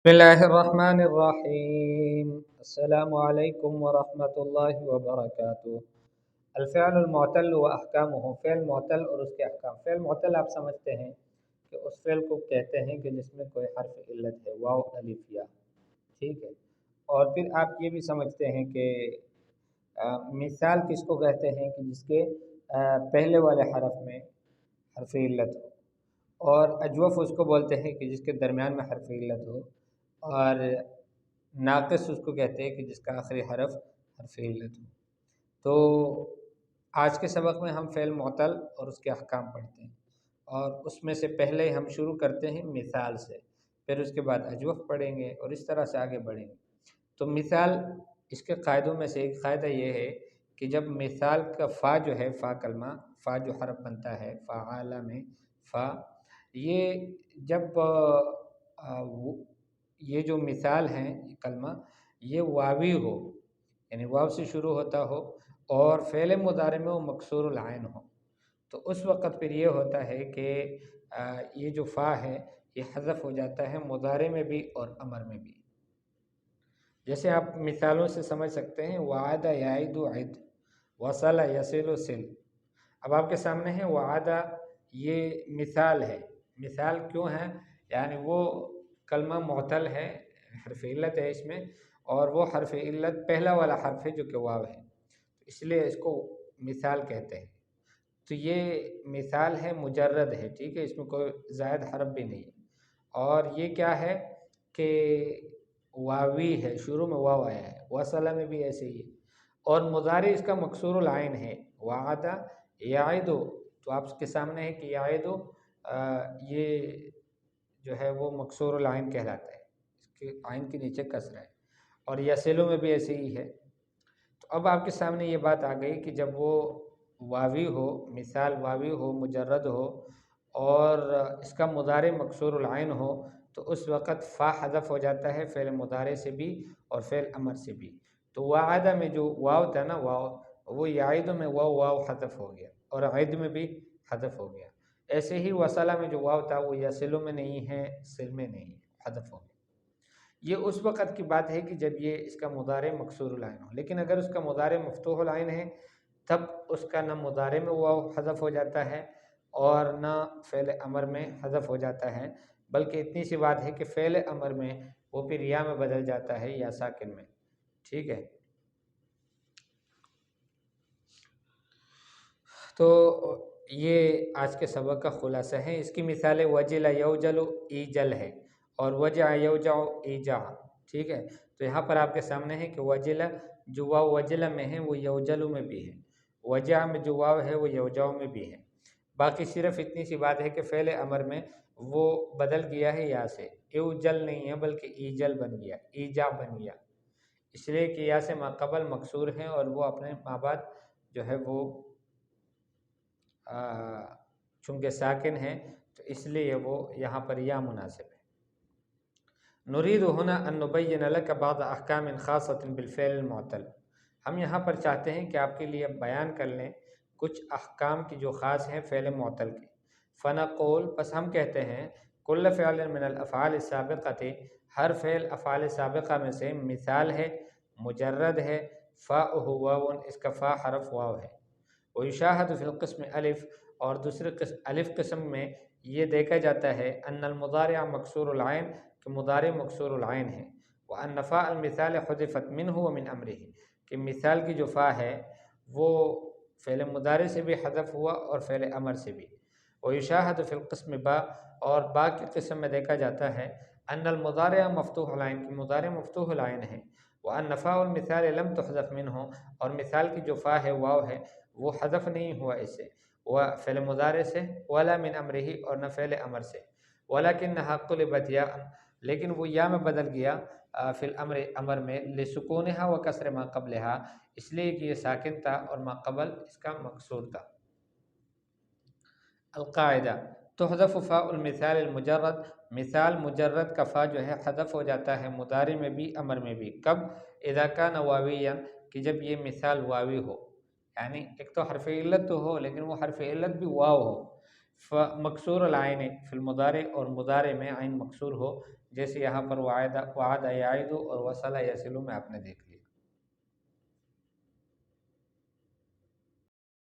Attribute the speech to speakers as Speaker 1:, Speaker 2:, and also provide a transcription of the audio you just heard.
Speaker 1: بسم اللہ الرحمن الرحیم السلام علیکم ورحمۃ اللہ وبرکاتہ۔ الفعل المعتل و احکامہ، فعل معتل اور اس کے احکام۔ فعل معتل آپ سمجھتے ہیں کہ اس فعل کو کہتے ہیں کہ جس میں کوئی حرف علت ہے، واو الف یا، ٹھیک ہے۔ اور پھر آپ یہ بھی سمجھتے ہیں کہ مثال کس کو کہتے ہیں کہ جس کے پہلے والے حرف میں حرف علت ہو، اور اجوف اس کو بولتے ہیں کہ جس کے درمیان میں حرف علت ہو، اور ناقص اس کو کہتے ہیں کہ جس کا آخری حرف حرف علت ہو۔ تو آج کے سبق میں ہم فعل معتل اور اس کے احکام پڑھتے ہیں، اور اس میں سے پہلے ہم شروع کرتے ہیں مثال سے، پھر اس کے بعد اجوف پڑھیں گے اور اس طرح سے آگے بڑھیں گے۔ تو مثال، اس کے قاعدوں میں سے ایک قاعدہ یہ ہے کہ جب مثال کا فا جو ہے، فا کلمہ، فا جو حرف بنتا ہے فعال میں فا، یہ جب یہ جو مثال ہیں کلمہ، یہ واوی ہو، یعنی واو سے شروع ہوتا ہو، اور فعل مضارع میں وہ مکسور العین ہو، تو اس وقت پھر یہ ہوتا ہے کہ یہ جو فا ہے یہ حذف ہو جاتا ہے مضارع میں بھی اور امر میں بھی۔ جیسے آپ مثالوں سے سمجھ سکتے ہیں، وعد یعد عد، وصل یصل صل۔ اب آپ کے سامنے ہے وعد، یہ مثال ہے۔ مثال کیوں ہے؟ یعنی وہ کلمہ معتل ہے، حرف علت ہے اس میں، اور وہ حرف علت پہلا والا حرف ہے جو کہ واو ہے، اس لیے اس کو مثال کہتے ہیں۔ تو یہ مثال ہے، مجرد ہے، ٹھیک ہے، اس میں کوئی زائد حرف بھی نہیں ہے، اور یہ کیا ہے کہ واوی ہے، شروع میں واو آیا ہے، وصلہ میں بھی ایسے ہی ہے، اور مضارع اس کا مکسور العین ہے، وعد یعد، تو آپ کے سامنے ہے کہ یعد یہ جو ہے وہ مکسور العین کہلاتا ہے، اس کے عین کے نیچے کسر ہے، اور یصلوں میں بھی ایسے ہی ہے۔ تو اب آپ کے سامنے یہ بات آ گئی کہ جب وہ واوی ہو، مثال واوی ہو، مجرد ہو، اور اس کا مضارع مکسور العین ہو، تو اس وقت فا حذف ہو جاتا ہے فعل مضارع سے بھی اور فعل امر سے بھی۔ تو وعدہ میں جو واو تھا نا، واو، وہ یعید میں واو حذف ہو گیا، اور عید میں بھی حذف ہو گیا۔ ایسے ہی وصلہ میں جو واو تھا وہ یصلوں میں نہیں ہے، سل میں نہیں ہے، حذف ہو گیا۔ یہ اس وقت کی بات ہے کہ جب یہ اس کا مضارع مکسور العین ہو، لیکن اگر اس کا مضارع مفتوح العین ہے تب اس کا نہ مضارع میں واو حذف ہو جاتا ہے اور نہ فعل امر میں حذف ہو جاتا ہے، بلکہ اتنی سی بات ہے کہ فعل امر میں وہ پھر یا میں بدل جاتا ہے یا ساکن میں، ٹھیک ہے۔ تو یہ آج کے سبق کا خلاصہ ہے۔ اس کی مثالیں وجل یوجل ایجل ہے، اور وجع یوجع ایجع، ٹھیک ہے۔ تو یہاں پر آپ کے سامنے ہے کہ وجل جو واو وجل میں ہے وہ یوجل میں بھی ہے، وجع میں جو واو ہے وہ یوجع میں بھی ہے۔ باقی صرف اتنی سی بات ہے کہ فعل امر میں وہ بدل گیا ہے یا سے، ایوجل نہیں ہے بلکہ ایجل بن گیا، ایجع بن گیا، اس لیے کہ یا سے ما قبل مکسور ہیں اور وہ اپنے ما بعد جو ہے وہ چونکہ ساکن ہے، تو اس لیے وہ یہاں پر یا مناسب ہے۔ نريد هنا ان نبين لك بعض احکام خاصة بالفعل المعتل، ہم یہاں پر چاہتے ہیں کہ آپ کے لیے بیان کر لیں کچھ احکام کی جو خاص ہیں فعل معتل کے۔ فنقول، پس ہم کہتے ہیں، کل فعل من الافعال السابقۃ، ہر فعل افعال سابقہ میں سے، مثال ہے، مجرد ہے، فاء واو، اس کا فا حرف واو ہے، ویشاہد فی القسم الف، اور دوسرے الف قسم میں یہ دیکھا جاتا ہے، ان المضارع مکسور العین، کہ مضارع مکسور العین ہے، وان فاء المثال حذفت منہ ومن امرہ، کہ مثال کی جو فا ہے وہ فعل مضارع سے بھی حذف ہوا اور فعل امر سے بھی۔ ویشاہد فی القسم با، اور با کی قسم میں دیکھا جاتا ہے، ان المضارع مفتوح العین، کہ مضارع مفتوح العین ہے، وان فاء المثال لم تحذف منہ، اور مثال کی جو فا ہے واو ہے وہ حذف نہیں ہوا اس سے، وہ فعل مضارع سے، ولا من امرہ، اور نہ فعل امر سے، ولکنھا قلبت یاء، لیکن وہ یا میں بدل گیا فی الامر، امر میں، لسکونھا وکسر ما قبلھا، اس لیے کہ یہ ساکن تھا اور ما قبل اس کا مکسور تھا۔ القاعدہ، تحذف فاء المثال المجرد، مثال مجرد کا فا جو ہے حذف ہو جاتا ہے مضارع میں بھی امر میں بھی، کب؟ اذا کان واویا، کہ جب یہ مثال واوی ہو، یعنی ایک تو حرف علت تو ہو لیکن وہ حرف علت بھی واو ہو، مکسور العین فی المضارع اور مضارع میں عین مکسور ہو، جیسے یہاں پر وعدہ یعید اور وصل یصل میں آپ نے دیکھ لیا۔